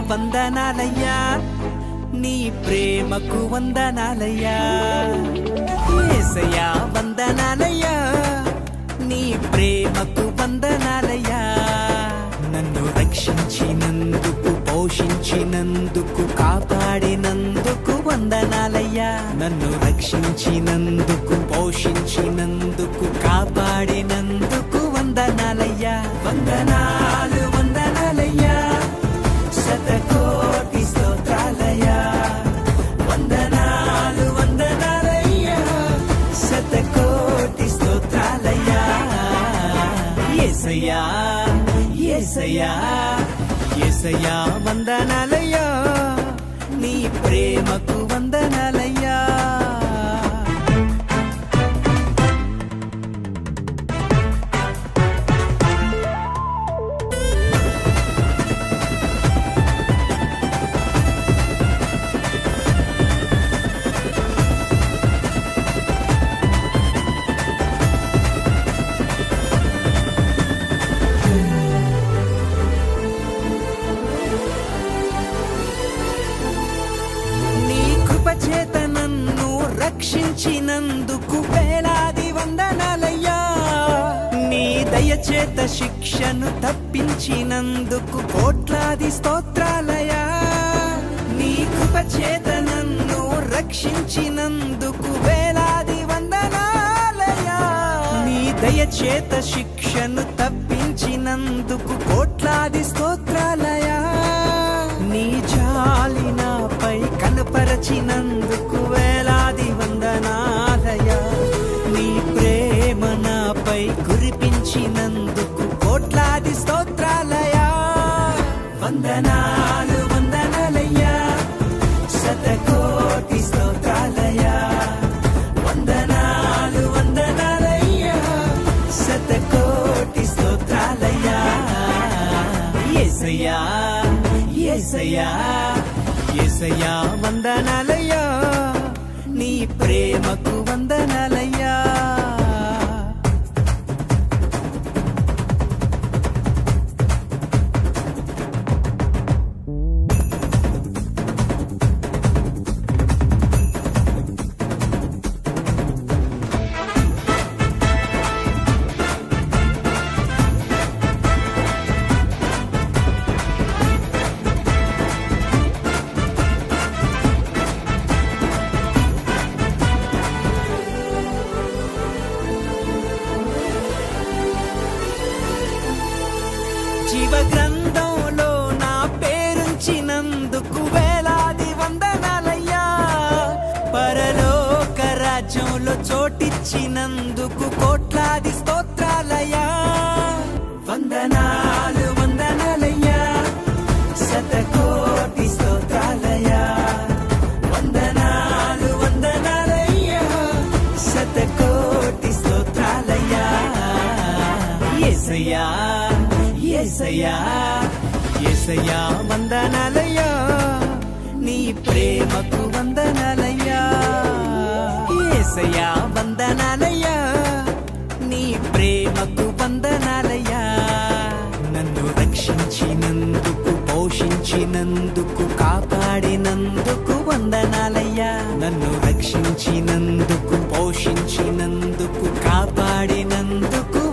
వందనాలయ్యా, నీ ప్రేమకు వందనాలయ్యా. యేసయ్యా వందనాలయ్యా, నీ ప్రేమకు వందనాలయ్యా. నన్ను రక్షించినందుకు, పోషించినందుకు, కాపాడినందుకు వందనాలయ్యా. నన్ను రక్షించినందుకు, పోషించినందుకు, కాపాడినందుకు వందనాలయ్యా. వందనాలు వందనాలయ్యా, శతకోటి స్తోత్రాలయ్యా. వందనాలు వందనాలయ్యా, శతకోటి స్తోత్రాలయ్యా. యేసయ్యా యేసయ్యా యేసయ్యా వందనాలయ్యా, నీ ప్రేమకు వందనాలయ్యా. చేత నన్ను రక్షించినందుకు వేలాది వందనాలయ్యా. నీ దయచేత శిక్షను తప్పించినందుకు కోట్లాది స్తోత్రాలయ్యా. నీ కృప చేత నన్ను రక్షించినందుకు వేలాది వందనాలయ్యా. నీ దయచేత శిక్షను తప్పించినందుకు కోట్లాది స్తోత్రాలయ్యా. నీ జాలి నాపై కనపరచినందుకు వేలాది వందనాలయ్యా. నీ ప్రేమ నాపై కురిపించినందుకు కోట్లాది స్తోత్రాలయ్యా. వందనాలు వందనాలయ్యా, శతకోటి స్తోత్రాలయ్యా. వందనాలు వందనాలయ్యా, శతకోటి స్తోత్రాలయ్యా. యేసయ్యా యేసయ్యా యేసయ్యా వందనాలయ్యా, నీ ప్రేమకు వందనాలయ్యా. జీవ గ్రంథంలో నా పేరుంచినందుకు వేలాది వందనాలయ్యా. పరలోక రాజ్యంలో చోటిచ్చినందుకు కోట్లాది స్తోత్రాలయ్యా. వందనాలు వందనాలయ్యా, శతకోటి స్తోత్రాలయ్యా. వందనాలు వందనాలయ్యా, శతకోటి స్తోత్రాలయ్యా. యేసయ్యా యేసయ్యా యేసయ్యా వందనాలయ్యా, నీ ప్రేమకు వందనాలయ్యా. యేసయ్యా వందనాలయ్యా, నీ ప్రేమకు వందనాలయ్యా. నన్ను రక్షించినందుకు, పోషించినందుకు, కాపాడినందుకు వందనాలయ్యా. నన్ను రక్షించినందుకు, పోషించినందుకు, కాపాడినందుకు